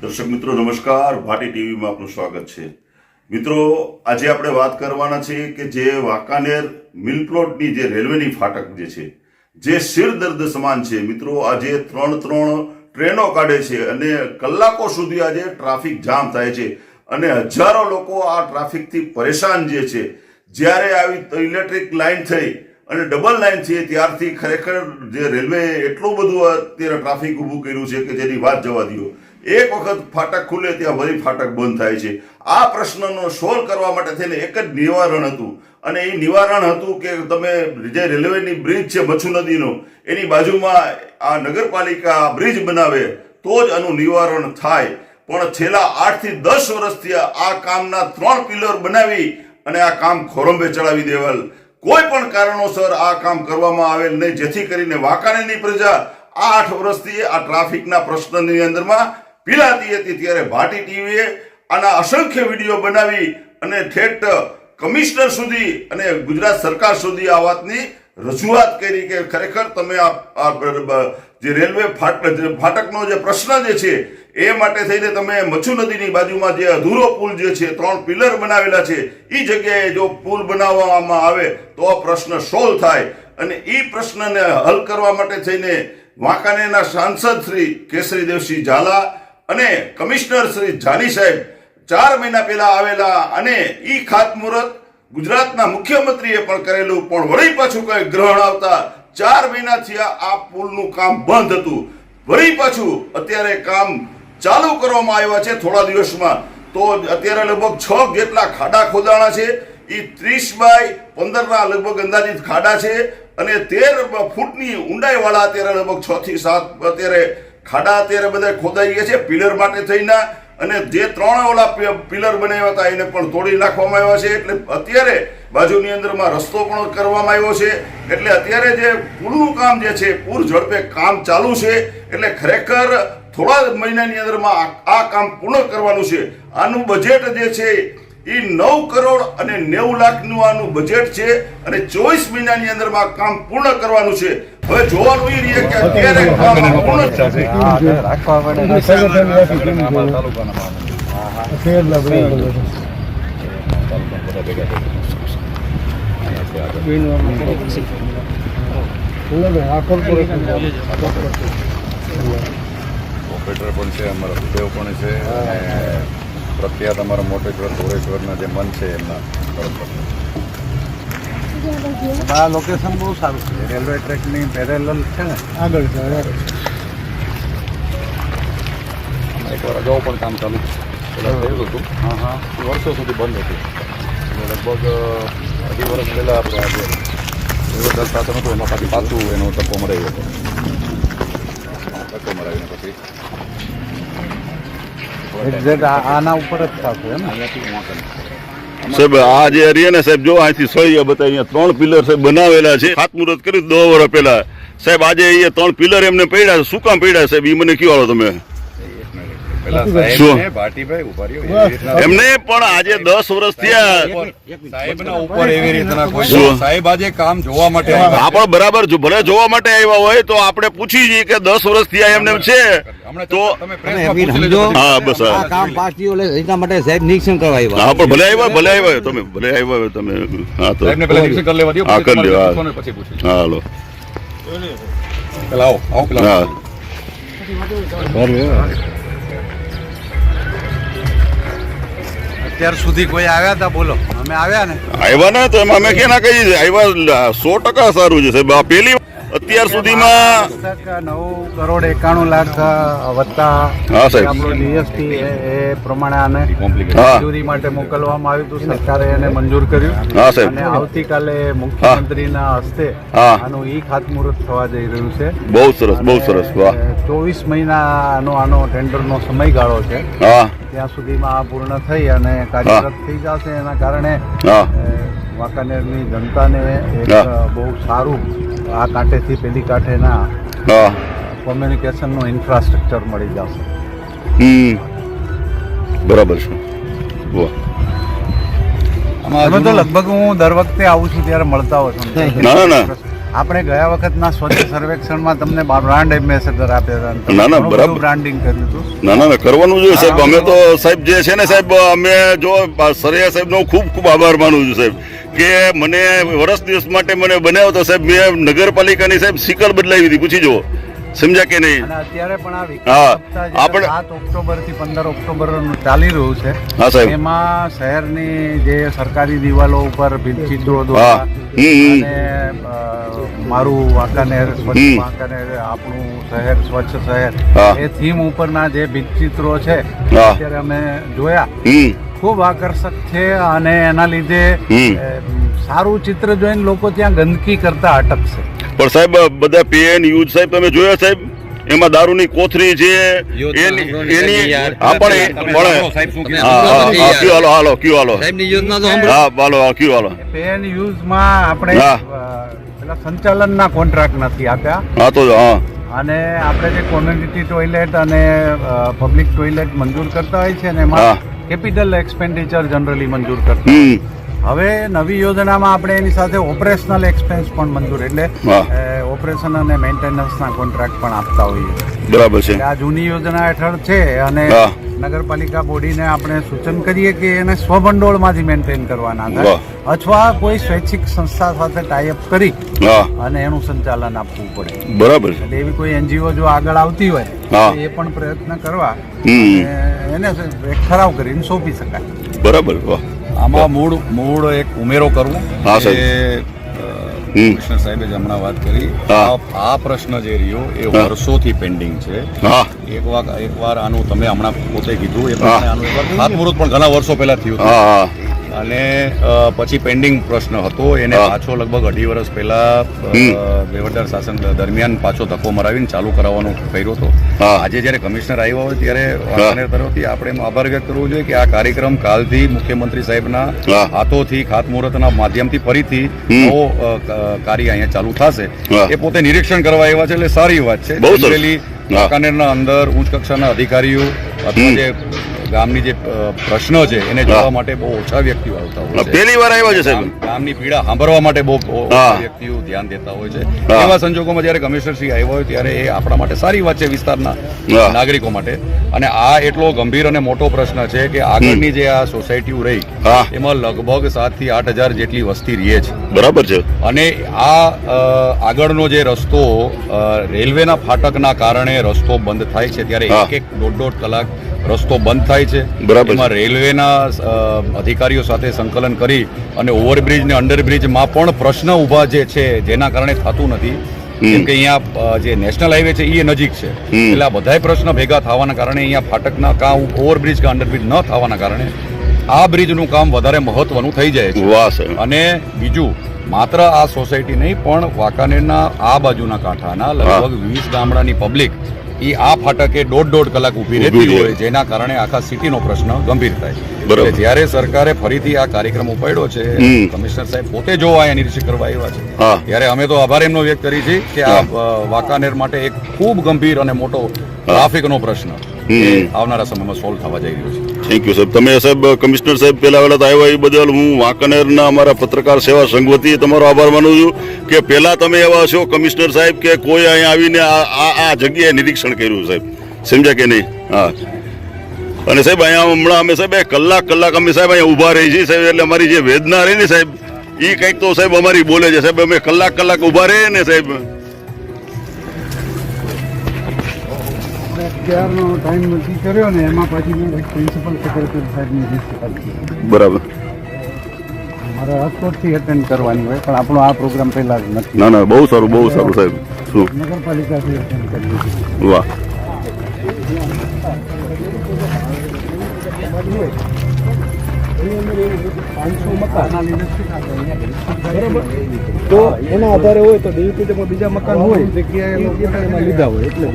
દર્શક મિત્રો નમસ્કાર, ભાટી ટીવીમાં આપનું સ્વાગત છે। મિત્રો આજે આપણે વાત કરવાના છે કે જે વાંકાનેર મિલ પ્લોટની જે રેલવેની ફાટક જે છે જે શિરદર્દ સમાન છે। મિત્રો આજે ત્રણ ટ્રેનો કાઢે છે અને કલાકો સુધી આજે ટ્રાફિક જામ થાય છે અને હજારો લોકો આ ટ્રાફિકથી પરેશાન જે છે। જ્યારે આવી ઇલેક્ટ્રિક લાઇન થઈ અને ડબલ લાઇન થઈ ત્યારથી ખરેખર જે રેલવે એટલું બધું અત્યારે ટ્રાફિક ઊભું કર્યું છે કે જેની વાત જવા દો। એક વખત ફાટક ખુલે ત્યાં વળી ફાટક બંધ થાય છે। આ પ્રશ્નનો સોલ્વ કરવા માટે થઈને એક જ નિવારણ હતું અને એ નિવારણ હતું કે તમે જે રેલવેની બ્રિજ છે મચ્છુ નદીનો એની બાજુમાં આ નગરપાલિકા બ્રિજ બનાવે તો જ આનું નિવારણ થાય। પણ છેલ્લા 8 થી 10 વર્ષથી આ કામના 3 પિલર બનાવી અને આ કામ ખોરંભે ચડાવી દેવાલ। કોઈ પણ કારણોસર આ કામ કરવામાં આવેલ નહીં, જેથી કરીને વાંકાનેરની પ્રજા આ 8 વર્ષથી આ ટ્રાફિકના પ્રશ્નની અંદરમાં પીડાતી હતી। ત્યારે ભાટી ટીવીએ આના અસંખ્ય વિડીયો બનાવી અને ઠેઠ કમિશનર સુધી અને ગુજરાત સરકાર સુધી આ વાતની રજૂઆત કરી કે ખરેખર તમે જે રેલવે ફાટકનો જે પ્રશ્ન જે છે એ માટે થઈને તમે મચ્છુ નદીની બાજુમાં જે અધૂરો પુલ જે છે 3 પિલર બનાવેલા છે એ જગ્યાએ જો પુલ બનાવવામાં આવે તો આ પ્રશ્ન સોલ્વ થાય। અને એ પ્રશ્નને હલ કરવા માટે થઈને વાંકાનેરના સાંસદ શ્રી કેસરીદેવસિંહ ઝાલા અને કમિશનર શ્રી જાની સાહેબ 4 મહિના પહેલા આવેલા અને ઈ ખાતમુહૂર્ત ગુજરાતના મુખ્યમંત્રીએ પણ કરેલું, પણ વળી પાછું કઈ ગ્રહણ આવતા 4 મહિનાથી આ પુલનું કામ બંધ હતું। વળી પાછું અત્યારે કામ ચાલુ કરવામાં આવ્યા છે થોડા દિવસમાં। તો અત્યારે લગભગ 6 જેટલા ખાડા ખોદાણા છે, એ 30 બાય 15 ના લગભગ અંદાજિત ખાડા છે અને 13 ફૂટની ઊંડાઈ વાળા અત્યારે લગભગ 6 થી 7 અત્યારે ખાડા અત્યારે બધા ખોદાઈ ગયા છે પિલર માટે થઈને। અને જે 3 ઓલા પિલર બનાવ્યા હતા એને પણ તોડી નાખવામાં આવ્યા છે। એટલે અત્યારે બાજુની અંદરમાં રસ્તો પણ કરવામાં આવ્યો છે। એટલે અત્યારે જે પુલનું કામ જે છે પૂર ઝડપે કામ ચાલુ છે। એટલે ખરેખર થોડા મહિનાની અંદરમાં આ કામ પૂર્ણ કરવાનું છે। આનું બજેટ જે છે એ 9 કરોડ અને 90 લાખનું આનું બજેટ છે અને 24 મહિનાની અંદરમાં કામ પૂર્ણ કરવાનું છે। હવે જોવાનું એ રહે કે અત્યારે કામ પૂર્ણ રાખવા ઓપરેટર પણ છે, અમારા સુદેવ પણ છે અને પ્રખ્યાત અમારા મોટેશ્વર ધોળેશ્વરના જે મન છે એમના આ લોકેશન બહુ સારું છે, રેલવે ટ્રેકની પેરેલલ છે ને આગળ છે। એકવાર અગાઉ પણ કામ ચાલુ પહેલાં થયું હતું, વર્ષો સુધી બંધ હતું। લગભગ 2 વર્ષ પહેલાં આપણે આજે દસ સાથે નહોતું એમાં પાછું એનો ટકો મરાવ્યો હતો। ટકો મરાવીને પછી એક્ઝેક્ટ આના ઉપર જ થશે ને સાહેબ। આ જે એરિયા ને સાહેબ જો અહીંથી સળિયા બતાવી 3 પિલર સાહેબ બનાવેલા છે, ખાતમુહૂર્ત કર્યું 10 વર્ષ પહેલા સાહેબ। આજે અહીંયા 3 પિલર એમને પડ્યા, શું કામ પડ્યા સાહેબ એ મને કયો તમે? એમને પણ આજે 10 વર્ષ થયા સાહેબના ઉપર એવી રીતના કોઈ સાહેબ આજે કામ જોવા માટે હા પણ બરાબર ભલે જોવા માટે આવ્યા હોય તો આપણે પૂછી જઈએ કે 10 વર્ષ થયા એમને છે તો હા બસ આ કામ પાસ થયું એટલે એટલા માટે સાહેબ નિરીક્ષણ કરવા આવ્યા। હા પણ ભલે આવ્યા તમે હા તો સાહેબને પહેલા નિરીક્ષણ કરી લેવા દો, હા કરી લ્યો પછી પૂછીએ। હા હાલો પેલા આવો પેલા હા અત્યાર સુધી કોઈ આવ્યા હતા? બોલો, અમે આવ્યા ને આવ્યા ને તો એમાં અમે કે ના કહી આવ્યા 100% સારું છે સાહેબ। આ પહેલી અત્યાર સુધીમાં 9 કરોડ 91 લાખ વત્તા આપણો જીએસટી એ પ્રમાણે આને મંજૂરી માટે મોકલવામાં આવ્યું હતું, સરકારે એને મંજૂર કર્યું અને આવતીકાલે મુખ્યમંત્રીના હસ્તે આનું ઈ ખાતમુહૂર્ત થવા જઈ રહ્યું છે। બહુ સરસ બહુ સરસ, વાહ। 24 મહિનાનો આનો ટેન્ડરનો સમયગાળો છે, ત્યાં સુધીમાં આ પૂર્ણ થઈ અને કાર્યરત થઈ જશે। એના કારણે વાંકાનેરની જનતાને એક બહુ સારું આ કાંઠેથી પેલી કાંઠેના કોમ્યુનિકેશનનું ઇન્ફ્રાસ્ટ્રક્ચર મળી જશે। બરાબર છે, અમે તો લગભગ હું દર વખતે આવું છું ત્યારે મળતા હોઉં છું। ના આપણે ગયા વખતના સ્વચ્છ સર્વેક્ષણમાં તમને બ્રાન્ડ એમ્બેસેડર આપ્યા હતા. ના, ના, બરાબર. બ્રાન્ડિંગ કર્યું હતું. ના કરવાનું જોઈએ સાહેબ. અમે તો સાહેબ જે છે ને સાહેબ, અમે જો સરૈયા સાહેબનો ખૂબ ખૂબ આભાર માનું છું સાહેબ, કે મને વર્ષ દિવસ માટે મને બનાવ્યો તો સાહેબ. મેં નગરપાલિકાની સાહેબ સિકલ બદલાવી હતી, પૂછી જુઓ, સમજ્યા કે નહીં? અને અત્યારે પણ આ હા, વિકાસ સપ્તાહ જે આપણે- 7 ઓક્ટોબર થી 15 ઓક્ટોબર ચાલી રહ્યું છે. હા સાહેબ. એમાં શહેરની જે સરકારી દિવાલો ઉપર ભીંતચિત્રો હા. દોરવા હમ. અને મારું વાંકાનેર સ્વચ્છ હમ. વાંકાનેર, આપણું શહેર સ્વચ્છ શહેર, હા. એ થીમ ઉપરના જે ભીંતચિત્રો છે હા. અત્યારે અમે જોયા, હમ. ખૂબ આકર્ષક છે. અને એના લીધે હમ. સારું ચિત્ર જોઈને લોકો ત્યાં ગંદકી કરતા અટકશે. પણ સાહેબ બધા પીએન યુઝ સાહેબ તમે જોયા સાહેબ, એમાં દારૂની કોથળી છે એની હા પણ સાહેબ શું કહે? કયો હાલો કયો હાલો સાહેબની યોજના તો સાંભળો. હા હાલો કયો હાલો પેન યુઝમાં આપણે હા. પેલા સંચાલનના કોન્ટ્રાક્ટ નથી આપ્યા. હા તો હા અને આપણે જે કોમ્યુનિટી ટોયલેટ અને પબ્લિક ટોયલેટ મંજૂર કરતા હોય છે ને હા. એમાં કેપિટલ એક્સપેન્ડિચર જનરલી મંજૂર કરતા હોય. હમ હવે નવી યોજનામાં આપણે એની સાથે ઓપરેશનલ એક્સપેન્સ પણ મંજૂર, એટલે હા. ઓપરેશન અને મેન્ટેનન્સના કોન્ટ્રાક્ટ પણ આપતા હોઈએ. બરાબર છે. એટલે આ જૂની યોજના હેઠળ છે. અને હા. નગરપાલિકા બોડીને આપણે સૂચન કરીએ કે એને સ્વભંડોળમાંથી મેન્ટેન કરવાના થાય, અથવા કોઈ સ્વૈચ્છિક સંસ્થા સાથે ટાઈઅપ કરી હા અને એનું સંચાલન આપવું પડે. બરાબર છે. એટલે એવી કોઈ એનજીઓ જો આગળ આવતી હોય હા. તો એ પણ પ્રયત્ન કરવા હમ. અને એને એક ઠરાવ કરીને સોંપી શકાય. બરાબર. વાહ. આમાં મૂળ એક ઉમેરો કરવો. હા, સાહેબ. કે કમિશનર સાહેબે જ હમણાં વાત કરી, હા. આ પ્રશ્ન જે રહ્યો એ હા. વર્ષોથી પેન્ડિંગ છે. હા એકવાર આનું તમે હમણાં પોતે કીધું એ હા. પ્રમાણે આનું એકવાર ખાતમુહૂર્ત પણ ઘણા વર્ષો પહેલા થયું હતું. હા હા અને પછી પેન્ડિંગ પ્રશ્ન હતો એને હા. પાછો લગભગ 2.5 વર્ષ પહેલા બેવડદાર શાસન દરમિયાન પાછો ધક્કો મરાવીને ચાલુ કરાવવાનો કર્યો હતો. હા. આજે જ્યારે કમિશનર આવ્યા હોય ત્યારે વાંકાનેર તરફથી આપણે એનો આભાર વ્યક્ત કરવો જોઈએ કે આ કાર્યક્રમ કાલથી મુખ્યમંત્રી સાહેબના હા. હાથોથી ખાતમુહૂર્તના માધ્યમથી ફરીથી નવો કાર્ય અહીંયા ચાલુ થશે. હા. એ પોતે નિરીક્ષણ કરવા આવ્યા છે, એટલે સારી વાત છે. બહુ સરસ. Generally હા. વાંકાનેરના અંદર ઉચ્ચ કક્ષાના અધિકારીઓ અથવા જે ગામની જે પ્રશ્ન છે એને જોવા માટે બહુ ઓછા વ્યક્તિઓ આવતા હોય છે. પહેલી વાર આવ્યા છે સાહેબ. ગામની પીડા સાંભળવા માટે બહુ ઓછા હા. વ્યક્તિઓ ધ્યાન દેતા હોય છે. હા. એવા સંજોગોમાં જ્યારે કમિશનર શ્રી આવ્યા હોય ત્યારે એ આપણા માટે સારી વાત છે, વિસ્તારના હા. નાગરિકો માટે. અને આ એટલો ગંભીર અને મોટો પ્રશ્ન છે કે આગળની જે આ સોસાયટીઓ રહી હા. એમાં લગભગ 7,000 થી 8,000 જેટલી વસ્તી રહે છે. બરાબર છે. અને આ આગળનો જે રસ્તો રેલવેના ફાટકના કારણે રસ્તો બંધ થાય છે ત્યારે હા. એક દોઢ કલાક રસ્તો બંધ થાય છે. બરાબર છે. એમાં રેલવેના અધિકારીઓ સાથે સંકલન કરી અને ઓવરબ્રિજ ને અંડરબ્રિજમાં પણ પ્રશ્ન ઊભા જે છે જેના કારણે થતું નથી. કેમ કે અહીંયા જે નેશનલ હાઈવે છે એ નજીક છે, એટલે આ બધાય પ્રશ્ન ભેગા થવાના કારણે અહીંયા ફાટકના કાં ઓવરબ્રિજ કે અંડરબ્રિજ ન થવાના કારણે આ બ્રિજનું કામ વધારે મહત્વનું થઈ જાય છે. વાહ સાહેબ. અને બીજું માત્ર આ સોસાયટી નહીં પણ વાંકાનેરના આ બાજુના કાંઠાના લગભગ 20 ગામડાની પબ્લિક એ આ ફાટકે દોઢ કલાક ઊભી રહેતી ઊભી રહે. હોય, જેના કારણે આખા સિટીનો પ્રશ્ન ગંભીર થાય. બરાબર. એટલે જ્યારે સરકારે ફરીથી આ કાર્યક્રમ ઉપાડ્યો છે, કમિશનર સાહેબ પોતે જોવા અહીંયા નિરીક્ષણ કરવા આવ્યા છે, હા. ત્યારે અમે તો આભાર એમનો વ્યક્ત કરી છે કે આ વાંકાનેર માટે એક ખૂબ ગંભીર અને મોટો ટ્રાફિકનો પ્રશ્ન એ આવનારા સમયમાં સોલ્વ થવા જઈ રહ્યો છે. થેન્ક યુ સાહેબ. તમે સાહેબ કમિશનર સાહેબ પહેલા વહેલા તો આવ્યા એ બદલ હું વાંકાનેરના અમારા પત્રકાર સેવા સંઘ વતી તમારો આભાર માનું છું કે પહેલા તમે એવા છો કમિશનર સાહેબ કે કોઈ અહીંયા આવીને આ જગ્યાએ નિરીક્ષણ કર્યું સાહેબ, સમજ્યા કે નહીં? હા. અને સાહેબ અહીંયા હમણાં અમે સાહેબ કલાક અમે સાહેબ અહીંયા ઊભા રહી છીએ સાહેબ, એટલે અમારી જે વેદના રહી ને સાહેબ એ કંઈક તો સાહેબ અમારી બોલે છે સાહેબ. અમે કલાક ઊભા રહીએ ને સાહેબ. અત્યારનો ટાઈમ નથી કર્યો ને એમાં પછી મેં પ્રિન્સિપલ સેક્રેટરી સાહેબની લિસ્ટ કરી. બરાબર. મારે રાજકોટથી એટેન્ડ કરવાની હોય પણ આપણો આ પ્રોગ્રામ પહેલા જ નથી. ના બહુ સારું સાહેબ. શું નગરપાલિકાથી એટેન્ડ કરી દીધું. વાહ. તો એના આધારે હોય તો ડીયુપીમાં બીજા મકાન હોય જગ્યાએ લોકોને એમાં લીધા હોય એટલે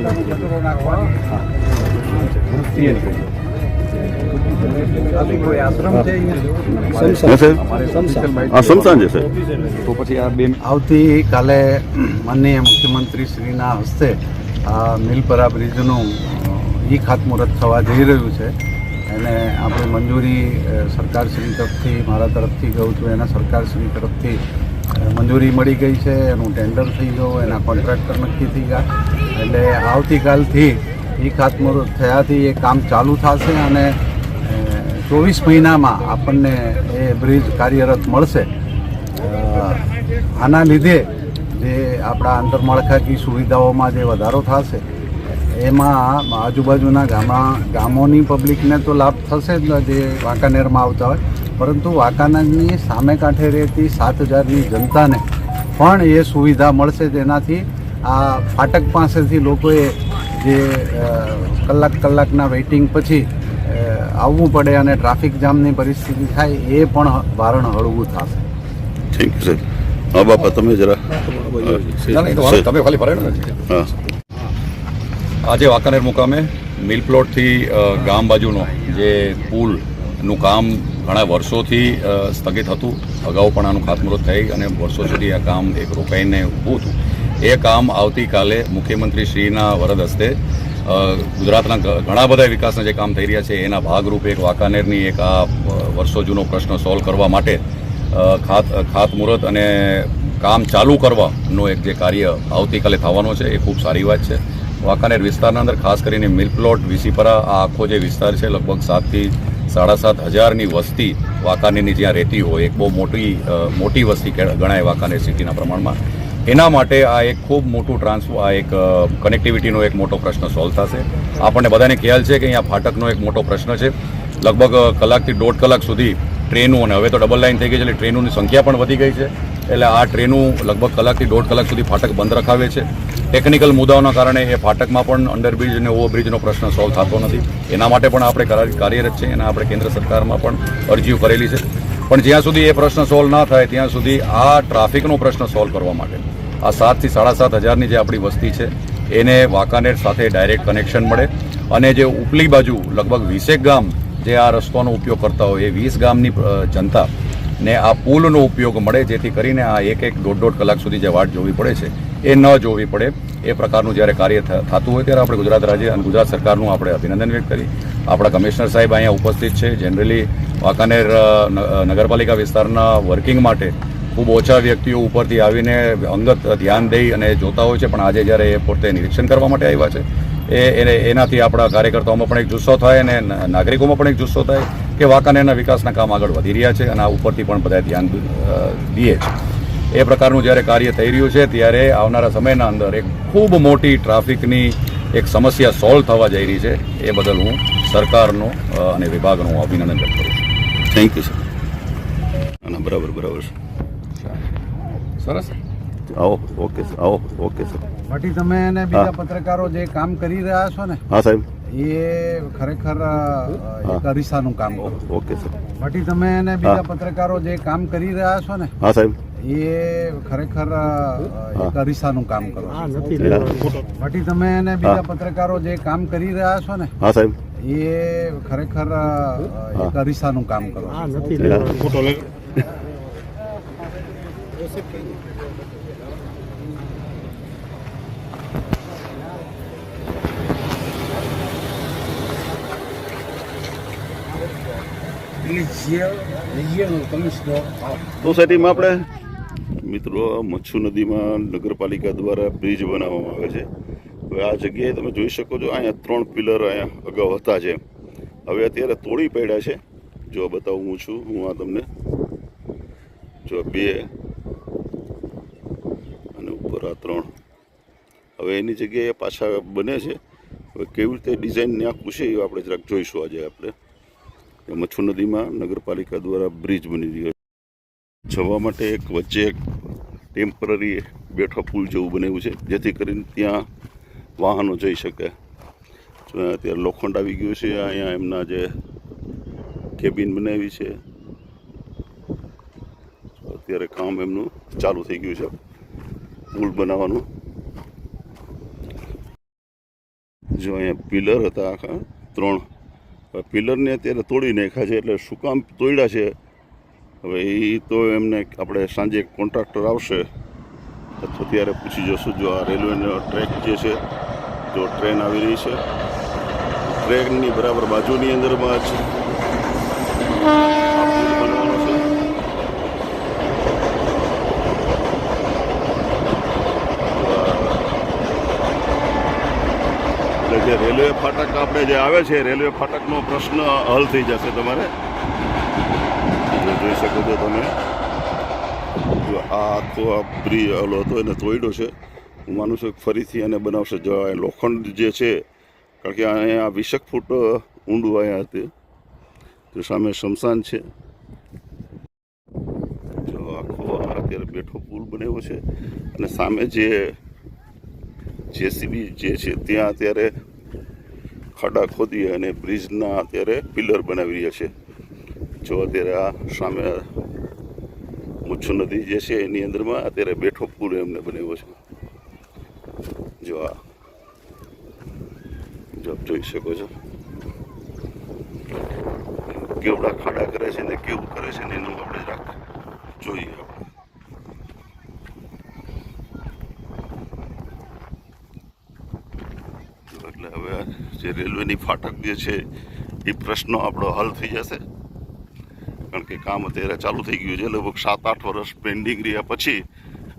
કોઈ આશ્રમ છે હા સાહેબ. હા સમસાન છે સાહેબ. તો પછી આ બે આવતીકાલે માનનીય મુખ્યમંત્રી શ્રીના હસ્તે આ મિલપરા બ્રિજનું ખાતમુહૂર્ત થવા જઈ રહ્યું છે. એને આપણી મંજૂરી સરકારશ્રી તરફથી, મારા તરફથી કહું છું, એના સરકારશ્રી તરફથી મંજૂરી મળી ગઈ છે, એનું ટેન્ડર થઈ ગયું, એના કોન્ટ્રાક્ટર નક્કી થઈ ગયા. એટલે આવતીકાલથી એ ખાતમુહૂર્ત થયાથી એ કામ ચાલુ થશે અને 24 મહિનામાં આપણને એ બ્રિજ કાર્યરત મળશે. આના લીધે જે આપણા આંતરમાળખાકીય સુવિધાઓમાં જે વધારો થશે એમાં આજુબાજુના ગામોની પબ્લિકને તો લાભ થશે જ, જે વાંકાનેરમાં આવતા હોય, પરંતુ વાંકાનેરની સામે કાંઠે રહેતી 7,000ની જનતાને પણ એ સુવિધા મળશે, જેનાથી આ ફાટક પાસેથી લોકોએ જે કલાકના વેઇટિંગ પછી આવવું પડે અને ટ્રાફિક જામની પરિસ્થિતિ થાય એ પણ ભારણ હળવું થશે. Thank you sir. હા બાપા, તમે જરા તમે ખાલી પરેડ નથી. હા. આજે વાંકાનેર મુકામે મિલ પ્લોટથી ગામ બાજુનો જે પુલનું કામ ઘણા વર્ષોથી સ્થગિત હતું. અગાઉ પણ આનું ખાતમુહૂર્ત થઈ અને વર્ષો સુધી આ કામ એક રોકાઈને ઊભું હતું. એ કામ આવતીકાલે મુખ્યમંત્રી શ્રીના વરદ હસ્તે ગુજરાતના ઘણા બધા વિકાસના જે કામ થઈ રહ્યા છે એના ભાગરૂપે એક વાંકાનેરની એક આ વર્ષો જૂનો પ્રશ્ન સોલ્વ કરવા માટે ખાતમુહૂર્ત અને કામ ચાલુ કરવાનો એક જે કાર્ય આવતીકાલે થવાનો છે એ ખૂબ સારી વાત છે. વાંકાનેર વિસ્તારના અંદર ખાસ કરીને મિલ પ્લોટ, વિસીપરા, આ આખો જે વિસ્તાર છે લગભગ 7,000 થી 7,500ની વસ્તી વાંકાનેરની જ્યાં રહેતી હોય, એક બહુ મોટી વસ્તી ગણાય વાંકાનેર સિટીના પ્રમાણમાં. એના માટે આ એક ખૂબ મોટું આ એક કનેક્ટિવિટીનો એક મોટો પ્રશ્ન સોલ્વ થશે. આપણને બધાને ખ્યાલ છે કે અહીંયા ફાટકનો એક મોટો પ્રશ્ન છે. લગભગ કલાકથી 1.5 કલાક સુધી ટ્રેનો, અને હવે તો ડબલ લાઇન થઈ ગઈ છે એટલે ટ્રેનોની સંખ્યા પણ વધી ગઈ છે, એટલે આ ટ્રેનો લગભગ કલાકથી 1.5 કલાક સુધી ફાટક બંધ રખાવે છે. ટેકનિકલ મુદ્દાઓના કારણે એ ફાટકમાં પણ અંડરબ્રિજ અને ઓવરબ્રિજનો પ્રશ્ન સોલ્વ થતો નથી. એના માટે પણ આપણે કાર્યરત છે, એના આપણે કેન્દ્ર સરકારમાં પણ અરજીઓ કરેલી છે. પણ જ્યાં સુધી એ પ્રશ્ન સોલ્વ ના થાય ત્યાં સુધી આ ટ્રાફિકનો પ્રશ્ન સોલ્વ કરવા માટે આ 7,000 થી 7,500ની જે આપણી વસ્તી છે એને વાંકાનેર સાથે ડાયરેક્ટ કનેક્શન મળે, અને જે ઉપલી બાજુ લગભગ 20 ગામ જે આ રસ્તાનો ઉપયોગ કરતા હોય એ 20 ગામની જનતા ને આ પુલનો ઉપયોગ મળે, જેથી કરીને આ 1-1, 1.5 કલાક સુધી જે વાટ જોવી પડે છે એ ન જોવી પડે. એ પ્રકારનું જ્યારે કાર્ય થતું હોય ત્યારે આપણે ગુજરાત રાજ્ય અને ગુજરાત સરકારનું આપણે અભિનંદન વ્યક્ત કરી. આપણા કમિશનર સાહેબ અહીંયા ઉપસ્થિત છે. જનરલી વાંકાનેર નગરપાલિકા વિસ્તારના વર્કિંગ માટે ખૂબ ઓછા વ્યક્તિઓ ઉપરથી આવીને અંગત ધ્યાન દઈ અને જોતા હોય છે, પણ આજે જ્યારે એ પોતે નિરીક્ષણ કરવા માટે આવ્યા છે એનાથી આપણા કાર્યકર્તાઓમાં પણ એક જુસ્સો થાય અને નાગરિકોમાં પણ એક જુસ્સો થાય કે વાંકાનેરના વિકાસના કામ આગળ વધી રહ્યા છે અને આ ઉપરથી પણ બધા ધ્યાન દઈએ છે. એ પ્રકારનું જ્યારે કાર્ય થઈ રહ્યું છે ત્યારે આવનારા સમયના અંદર એક ખૂબ મોટી ટ્રાફિકની એક સમસ્યા સોલ્વ થવા જઈ રહી છે. એ બદલ હું સરકારનો અને વિભાગનું અભિનંદન વ્યક્ત કરું છું. Thank you sir. બરાબર સરસ. આવો. ઓકે સર, આવો. Okay sir. ભટ્ટી, તમે અને બીજા પત્રકારો જે કામ કરી રહ્યા છો ને, હા સાહેબ. એ ખરેખર એક અરીસાનું કામ કરો. Okay sir. ભટ્ટી, તમે અને બીજા પત્રકારો જે કામ કરી રહ્યા છો ને, હા સાહેબ. એ ખરેખર એક અરીસાનું કામ કરો. ભટ્ટી, તમે અને બીજા પત્રકારો જે કામ કરી રહ્યા છો ને, હા સાહેબ. એ ખરેખર એક અરીસાનું કામ કરો. સોસાયટીમાં આપણે મિત્રો મચ્છુ નદીમાં નગરપાલિકા દ્વારા બ્રિજ બનાવવામાં આવે છે. હવે આ જગ્યાએ તમે જોઈ શકો છો, અહીંયા 3 પિલર અહીંયા અગાઉ હતા છે, હવે અત્યારે તોડી પડ્યા છે. જો બતાવું છું હું આ તમને, જો 2 અને ઉપર આ 3, હવે એની જગ્યાએ પાછા બને છે. હવે કેવી રીતે ડિઝાઇન આખું છે એ આપણે જરાક જોઈશું. આજે આપણે મચ્છુ નદીમાં નગરપાલિકા દ્વારા બ્રિજ બની રહ્યો છે. જવા માટે એક વચ્ચે એક ટેમ્પરરી બેઠો પુલ જેવું બનાવ્યું છે, જેથી કરીને ત્યાં વાહનો જઈ શકે. અત્યારે લોખંડ આવી ગયું છે. અહીંયા એમના જે કેબિન બનાવી છે, અત્યારે કામ એમનું ચાલુ થઈ ગયું છે પુલ બનાવવાનું. જો અહીંયા પિલર હતા આખા 3, પિલરને અત્યારે તોડી નાખ્યા છે. એટલે શું કામ તોડ્યા છે હવે એ તો એમને આપણે સાંજે કોન્ટ્રાક્ટર આવશે અથવા ત્યારે પૂછી જશું. જો આ રેલવેનો ટ્રેક જે છે, જો ટ્રેન આવી રહી છે, ટ્રેનની બરાબર બાજુની અંદરમાં જ આ પુલ બનવાનો છે. જે આવે છે રેલવે ફાટકનો પ્રશ્ન હલ થઈ જશે તમારે. જોઈ શકો છો તમે, જો આ આખો આ બ્રિજ ઓલો હતો એને તોડ્યો છે. હું માનું છું કે ફરીથી એને બનાવશે. જો આ લોખંડ જે છે, કારણ કે અહીંયા 20 ફૂટ ઊંડું અહીંયા હતું. તો સામે શમશાન છે. જો આખો અત્યારે બેઠો પુલ બનાવ્યો છે અને સામે જે જેસીબી જે છે ત્યાં અત્યારે ખાડા ખોદી અને બ્રિજના અત્યારે પિલર બનાવી રહ્યા છે. જો અત્યારે આ સામે મુચ્છુ નદી જે છે એની અંદરમાં અત્યારે બેઠો પુલ એમને બનાવ્યો છે. જો આ જો જોઈ શકો છો કેવડા ખાડા કરે છે ને કેવું કરે છે ને એનું આપણે જોઈએ. એટલે હવે જે રેલવેની ફાટક જે છે એ પ્રશ્ન આપણો હલ થઈ જશે, કારણ કે કામ અત્યારે ચાલુ થઈ ગયું છે. લગભગ 7-8 વર્ષ પેન્ડિંગ રહ્યા પછી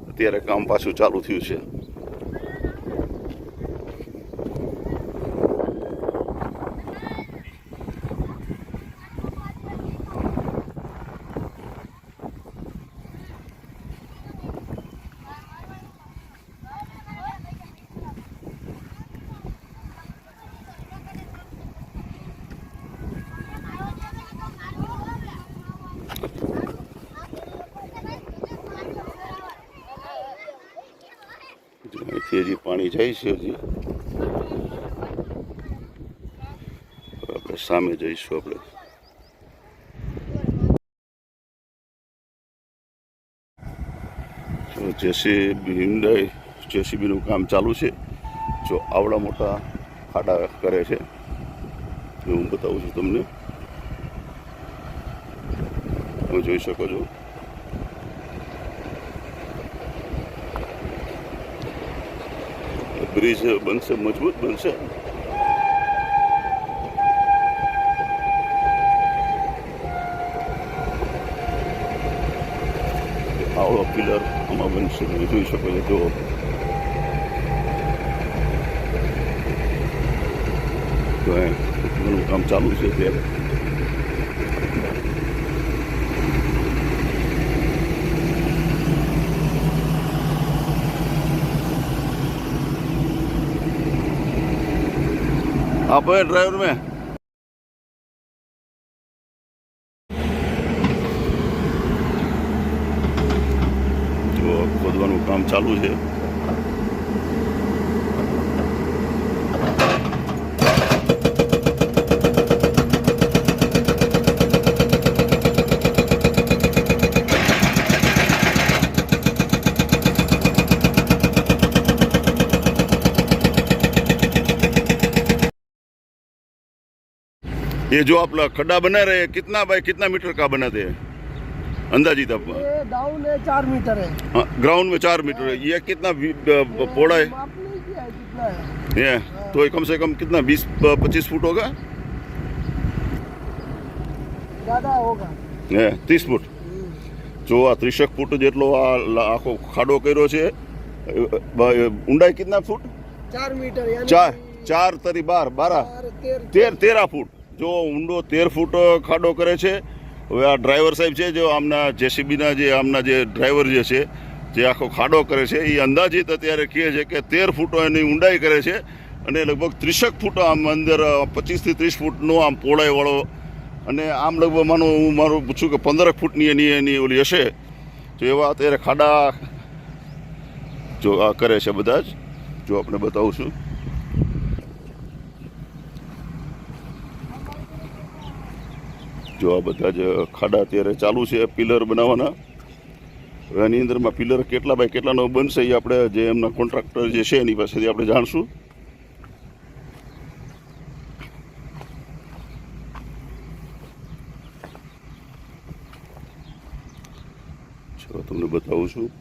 અત્યારે કામ પાછું ચાલુ થયું છે. અહીંથી હજી પાણી જાય છે. હજી આપણે સામે જઈશું. આપણે જેસીબીનું કામ ચાલુ છે. જો આવડા મોટા ખાડા કરે છે, હું બતાવું છું તમને. તમે જોઈ શકો છો બ્રિજ બનશે, મજબૂત બનશે. આવડો પિલર આમાં બનશે, તમે જોઈ શકો છો. જો ઘણું કામ ચાલુ છે ત્યારે. आप है ड्राइवर में जो खोदવાનું કામ ચાલુ છે. ये जो आप लोग खड्डा बना रहे हैं कितना बाय कितना मीटर का बनाते हैं अंदाजित आप? ये डाउन है 4 मीटर है। हाँ, ग्राउंड में 4 मीटर है. ये कितना पौड़ा है? माप नहीं किया है कितना है। ये तो ये कम से कम कितना 20-25 फुट होगा? ज्यादा होगा। 30 फुट. जो आ 30 फुट જેટલો આ આખો ખાડો કર્યો છે. ઊંડાઈ कितना फुट? 4 मीटर यानी 4 તરી 13 ફૂટ. જો ઊંડો 13 ફૂટ ખાડો કરે છે. હવે આ ડ્રાઈવર સાહેબ છે, જો આમના જેસીબીના જે આમના જે ડ્રાઈવર જે છે, જે આખો ખાડો કરે છે, એ અંદાજિત અત્યારે કહે છે કે 13 ફૂટ એની ઊંડાઈ કરે છે અને લગભગ 30 ફૂટ આમ અંદર 25 થી 30 ફૂટનો આમ પહોળાઈવાળો, અને આમ લગભગ હું મારું પૂછું કે 15 ફૂટની એની ઓલી હશે. તો એવા અત્યારે ખાડા જો આ કરે છે બધા જ. જો આપણે બતાવું છું. જો આ બધા જ ખાડા અત્યારે ચાલુ છે પિલર બનાવવાના. એની અંદરમાં પિલર કેટલા બાય કેટલાનો બનશે એ આપણે જે એમના કોન્ટ્રાક્ટર જે છે એની પાસેથી આપણે જાણશું. ચલો તમને બતાવું છું.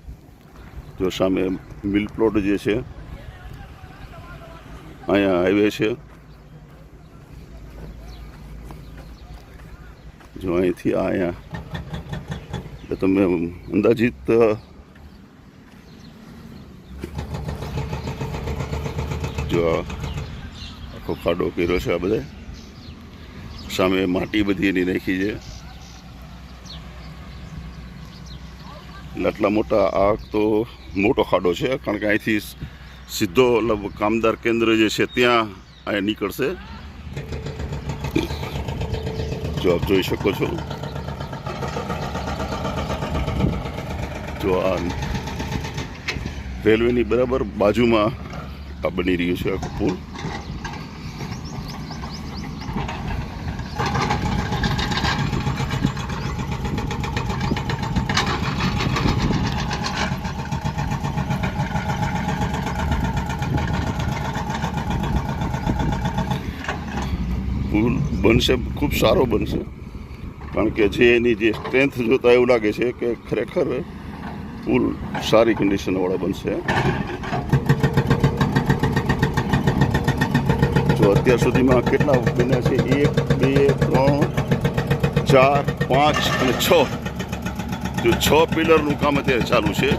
જો સામે મિલ પ્લોટ જે છે, અહીંયા હાઈવે છે. જો અહીંથી અહીંયા એટલે તમે અંદાજિત જો આખો ખાડો કર્યો છે. આ બધા સામે માટી બધી એની નાખી છે. એટલે આટલા મોટા આ તો મોટો ખાડો છે, કારણ કે અહીંથી સીધો કામદાર કેન્દ્ર જે છે ત્યાં અહીંયા નીકળશે. જો આપ જોઈ શકો છો, જો આ રેલવેની બરાબર બાજુમાં આ બની રહ્યું છે આખો પુલ. પુલ બનશે, ખૂબ સારો બનશે, કારણ કે જે એની જે સ્ટ્રેન્થ જોતા એવું લાગે છે કે ખરેખર પુલ સારી કન્ડિશનવાળા બનશે. જો અત્યાર સુધીમાં કેટલા બન્યા છે? 1 2 3 4 5 અને 6. જો 6 પિલરનું કામ અત્યારે ચાલુ છે.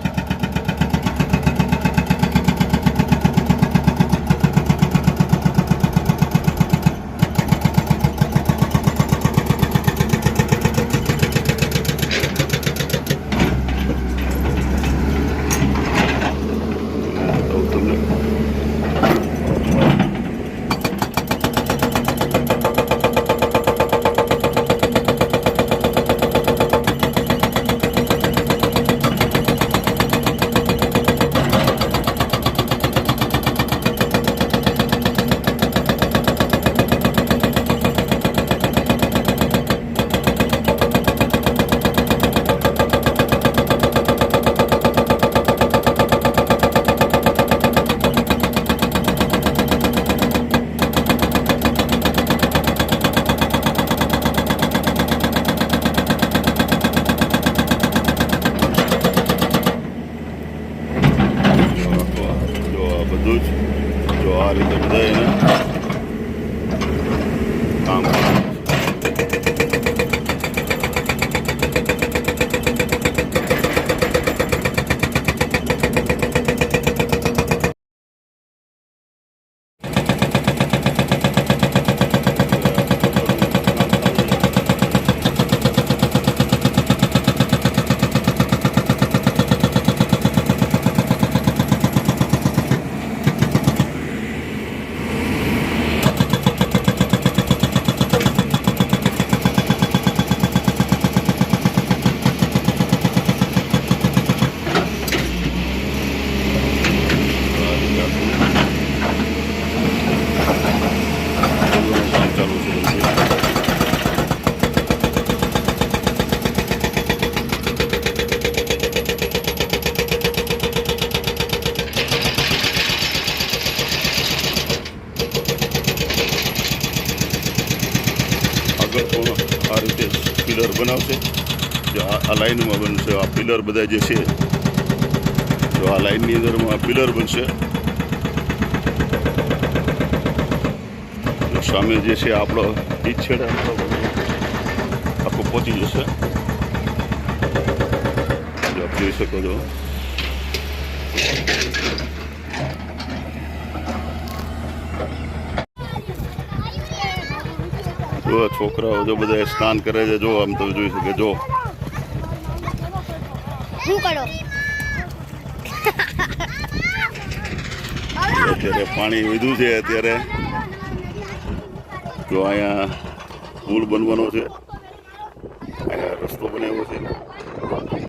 બધું જ જો આ રીતે બધા એને કામ કરે. આ રીતે પિલર બનાવશે. જો આ લાઈનમાં બનશે, આ પિલર બધા જે છે, જો આ લાઈનની અંદરમાં પિલર બનશે. સામે જે છે આપણો ઈ છેડે આખું પહોંચી જશે. જો આપ જોઈ શકો છો. જો છોકરાઓ જો બધા સ્નાન કરે છે. જો આમ તમે જોઈ શકે. જો અત્યારે પાણી વધ્યું છે. અત્યારે જો અહીંયા પુલ બનવાનો છે, અહીંયા રસ્તો બનાવ્યો છે.